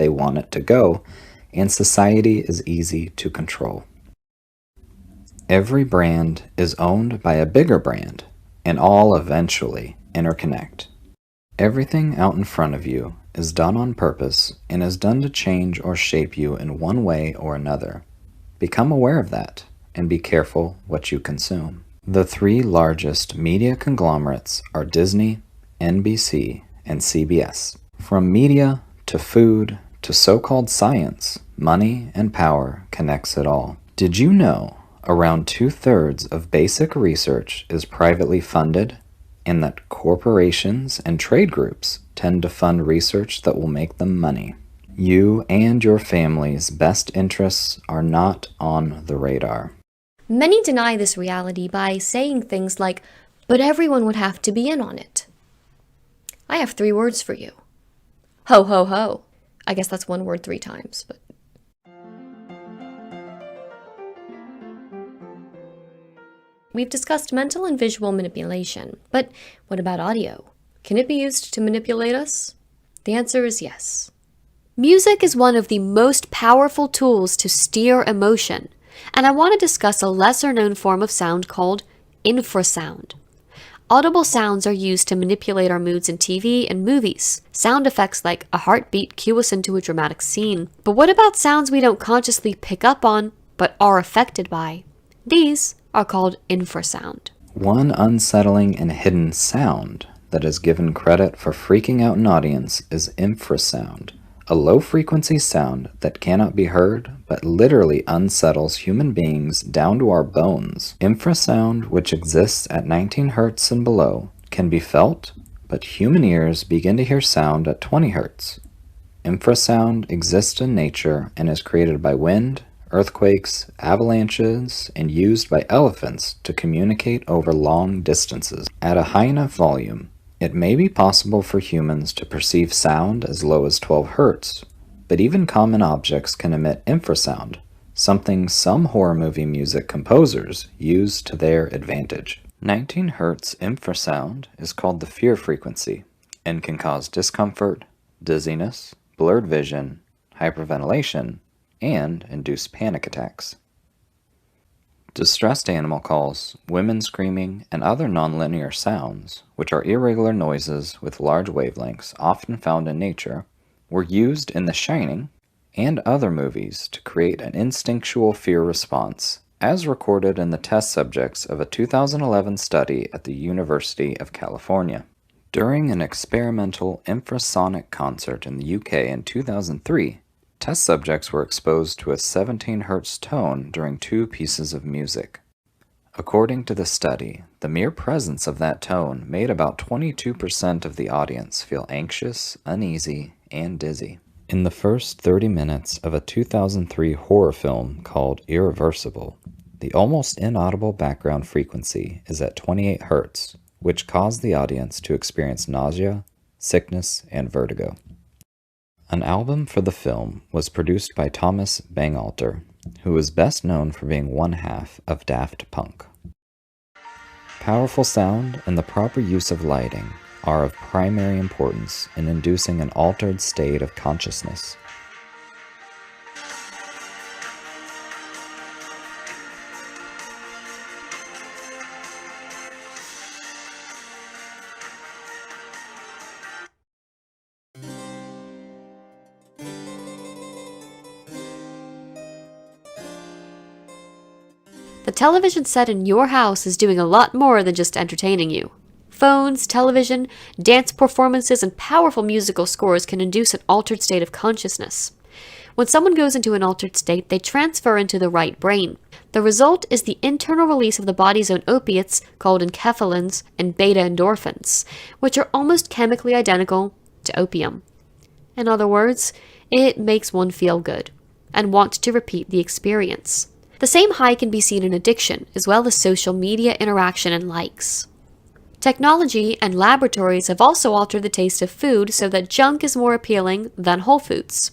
they want it to go, and society is easy to control. Every brand is owned by a bigger brand, and all eventually interconnect. Everything out in front of you is done on purpose and is done to change or shape you in one way or another. Become aware of that and be careful what you consume. The three largest media conglomerates are Disney, NBC, and CBS. From media to food to so-called science, money and power connects it all. Did you know around 2/3 of basic research is privately funded, and that corporations and trade groups tend to fund research that will make them money? You and your family's best interests are not on the radar. Many deny this reality by saying things like, but everyone would have to be in on it. I have 3 words for you. Ho, ho, ho. I guess that's one word 3 times, but... We've discussed mental and visual manipulation, but what about audio? Can it be used to manipulate us? The answer is yes. Music is one of the most powerful tools to steer emotion, and I want to discuss a lesser-known form of sound called infrasound. Audible sounds are used to manipulate our moods in TV and movies. Sound effects like a heartbeat cue us into a dramatic scene. But what about sounds we don't consciously pick up on, but are affected by? These are called infrasound. One unsettling and hidden sound that is given credit for freaking out an audience is infrasound, a low-frequency sound that cannot be heard but literally unsettles human beings down to our bones. Infrasound, which exists at 19 Hz and below, can be felt, but human ears begin to hear sound at 20 Hz. Infrasound exists in nature and is created by wind, earthquakes, avalanches, and used by elephants to communicate over long distances. At a high enough volume, it may be possible for humans to perceive sound as low as 12 Hz, but even common objects can emit infrasound, something some horror movie music composers use to their advantage. 19 Hz infrasound is called the fear frequency and can cause discomfort, dizziness, blurred vision, hyperventilation, and induce panic attacks. Distressed animal calls, women screaming, and other nonlinear sounds, which are irregular noises with large wavelengths often found in nature, were used in The Shining and other movies to create an instinctual fear response, as recorded in the test subjects of a 2011 study at the University of California. During an experimental infrasonic concert in the UK in 2003, test subjects were exposed to a 17 Hz tone during 2 pieces of music. According to the study, the mere presence of that tone made about 22% of the audience feel anxious, uneasy, and dizzy. In the first 30 minutes of a 2003 horror film called Irreversible, the almost inaudible background frequency is at 28 Hz, which caused the audience to experience nausea, sickness, and vertigo. An album for the film was produced by Thomas Bangalter, who is best known for being one half of Daft Punk. Powerful sound and the proper use of lighting are of primary importance in inducing an altered state of consciousness. The television set in your house is doing a lot more than just entertaining you. Phones, television, dance performances, and powerful musical scores can induce an altered state of consciousness. When someone goes into an altered state, they transfer into the right brain. The result is the internal release of the body's own opiates called enkephalins and beta endorphins, which are almost chemically identical to opium. In other words, it makes one feel good and want to repeat the experience. The same high can be seen in addiction, as well as social media interaction and likes. Technology and laboratories have also altered the taste of food so that junk is more appealing than whole foods.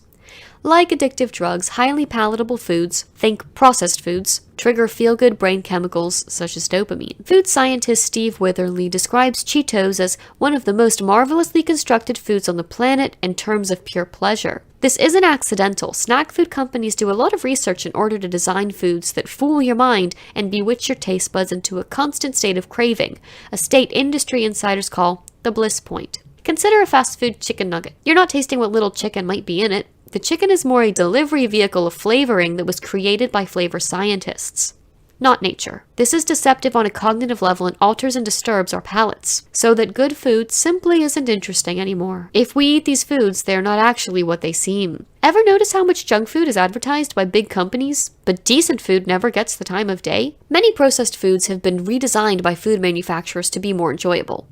Like addictive drugs, highly palatable foods, think processed foods, trigger feel-good brain chemicals such as dopamine. Food scientist Steve Witherly describes Cheetos as one of the most marvelously constructed foods on the planet in terms of pure pleasure. This isn't accidental. Snack food companies do a lot of research in order to design foods that fool your mind and bewitch your taste buds into a constant state of craving, a state industry insiders call the bliss point. Consider a fast food chicken nugget. You're not tasting what little chicken might be in it. The chicken is more a delivery vehicle of flavoring that was created by flavor scientists, not nature. This is deceptive on a cognitive level and alters and disturbs our palates, so that good food simply isn't interesting anymore. If we eat these foods, they're not actually what they seem. Ever notice how much junk food is advertised by big companies, but decent food never gets the time of day? Many processed foods have been redesigned by food manufacturers to be more enjoyable.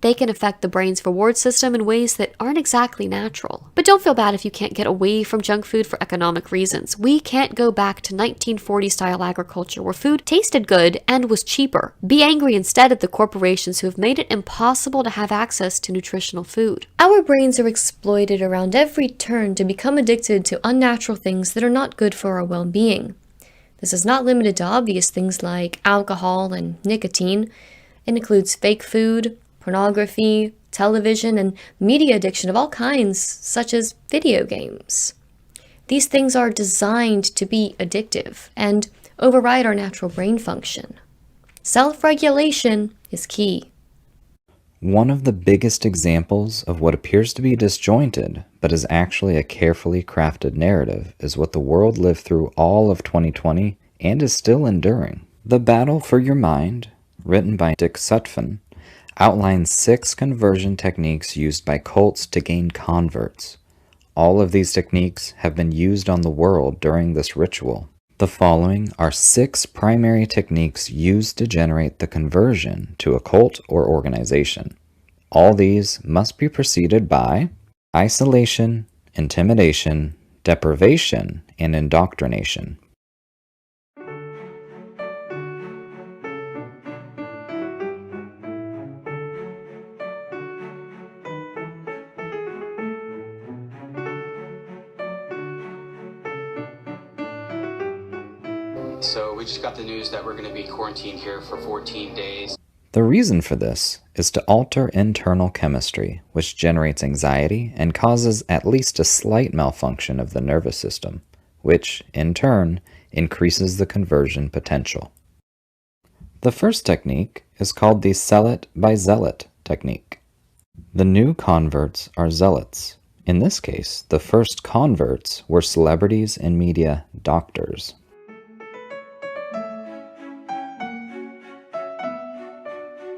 They can affect the brain's reward system in ways that aren't exactly natural. But don't feel bad if you can't get away from junk food for economic reasons. We can't go back to 1940-style agriculture where food tasted good and was cheaper. Be angry instead at the corporations who have made it impossible to have access to nutritional food. Our brains are exploited around every turn to become addicted to unnatural things that are not good for our well-being. This is not limited to obvious things like alcohol and nicotine. It includes fake food, pornography, television, and media addiction of all kinds, such as video games. These things are designed to be addictive and override our natural brain function. Self-regulation is key. One of the biggest examples of what appears to be disjointed, but is actually a carefully crafted narrative, is what the world lived through all of 2020 and is still enduring. The Battle for Your Mind, written by Dick Sutphin, outlines 6 conversion techniques used by cults to gain converts. All of these techniques have been used on the world during this ritual. The following are 6 primary techniques used to generate the conversion to a cult or organization. All these must be preceded by isolation, intimidation, deprivation, and indoctrination. So we just got the news that we're going to be quarantined here for 14 days. The reason for this is to alter internal chemistry, which generates anxiety and causes at least a slight malfunction of the nervous system, which, in turn, increases the conversion potential. The first technique is called the sell it by zealot technique. The new converts are zealots. In this case, the first converts were celebrities and media doctors.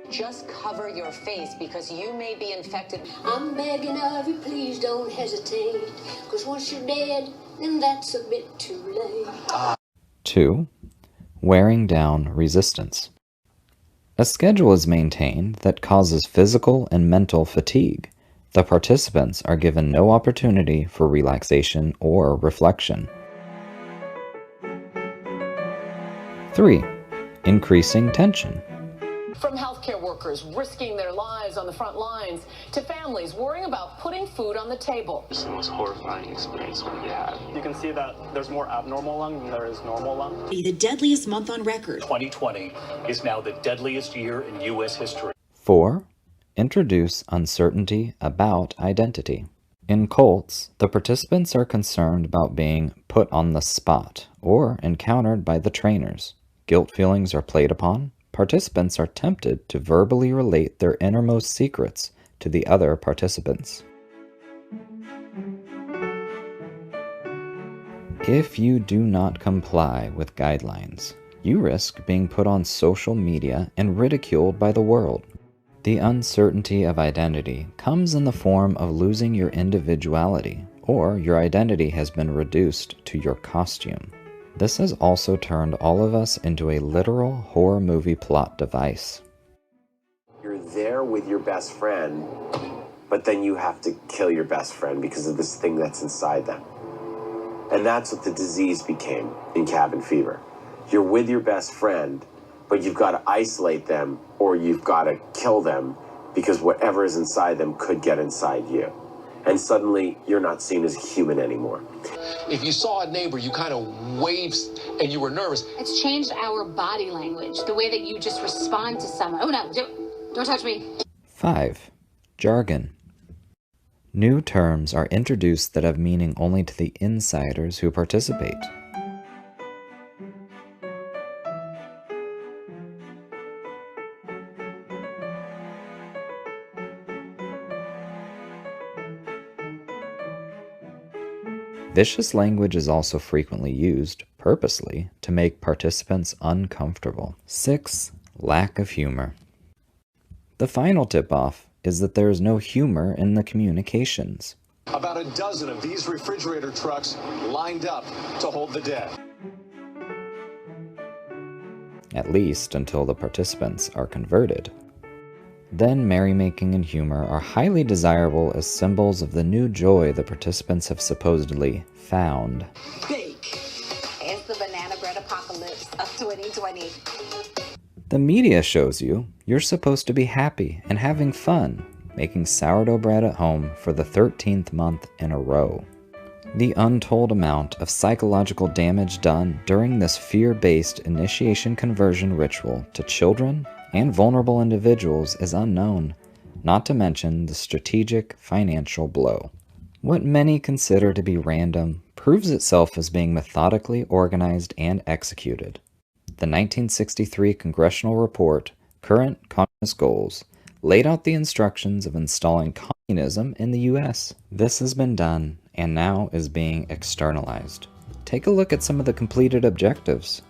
Just cover your face because you may be infected. I'm begging of you, please don't hesitate. Because once you're dead, then that's a bit too late. 2. Wearing down resistance. A schedule is maintained that causes physical and mental fatigue. The participants are given no opportunity for relaxation or reflection. 3. Increasing tension. From healthcare workers risking their lives on the front lines to families worrying about putting food on the table. It's the most horrifying experience we had. You can see that there's more abnormal lung than there is normal lung. The deadliest month on record. 2020 is now the deadliest year in U.S. history. 4. Introduce uncertainty about identity. In cults, the participants are concerned about being put on the spot or encountered by the trainers. Guilt feelings are played upon. Participants are tempted to verbally relate their innermost secrets to the other participants. If you do not comply with guidelines, you risk being put on social media and ridiculed by the world. The uncertainty of identity comes in the form of losing your individuality, or your identity has been reduced to your costume. This has also turned all of us into a literal horror movie plot device. You're there with your best friend, but then you have to kill your best friend because of this thing that's inside them. And that's what the disease became in cabin fever. You're with your best friend, but you've got to isolate them or you've got to kill them because whatever is inside them could get inside you. And suddenly, you're not seen as human anymore. if you saw a neighbor, you kind of waved and you were nervous. It's changed our body language, the way that you just respond to someone. Oh no, don't touch me. 5. Jargon. New terms are introduced that have meaning only to the insiders who participate. Vicious language is also frequently used, purposely, to make participants uncomfortable. 6. Lack of humor. The final tip-off is that there is no humor in the communications. About a dozen of these refrigerator trucks lined up to hold the dead. At least until the participants are converted. Then merrymaking and humor are highly desirable as symbols of the new joy the participants have supposedly found. Bake. It's the banana bread apocalypse of 2020. The media shows you're supposed to be happy and having fun, making sourdough bread at home for the 13th month in a row. The untold amount of psychological damage done during this fear-based initiation conversion ritual to children and vulnerable individuals is unknown, not to mention the strategic financial blow. What many consider to be random proves itself as being methodically organized and executed. The 1963 congressional report, Current Communist Goals, laid out the instructions of installing communism in the US. This has been done and now is being externalized. Take a look at some of the completed objectives.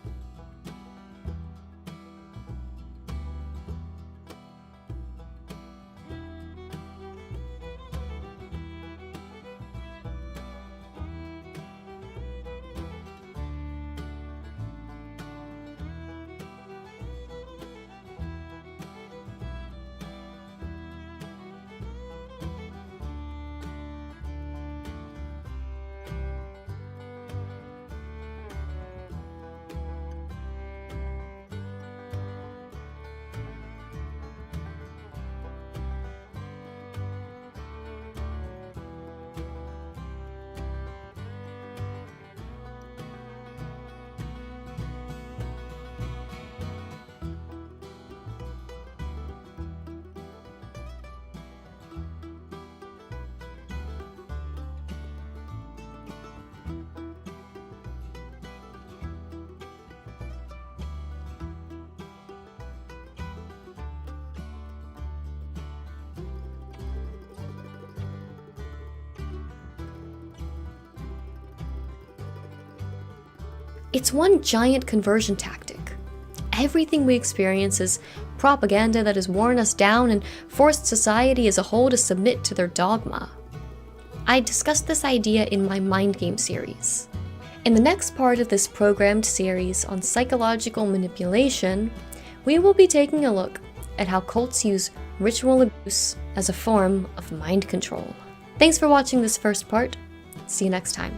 It's one giant conversion tactic. Everything we experience is propaganda that has worn us down and forced society as a whole to submit to their dogma. I discussed this idea in my Mind Game series. In the next part of this programmed series on psychological manipulation, we will be taking a look at how cults use ritual abuse as a form of mind control. Thanks for watching this first part. See you next time.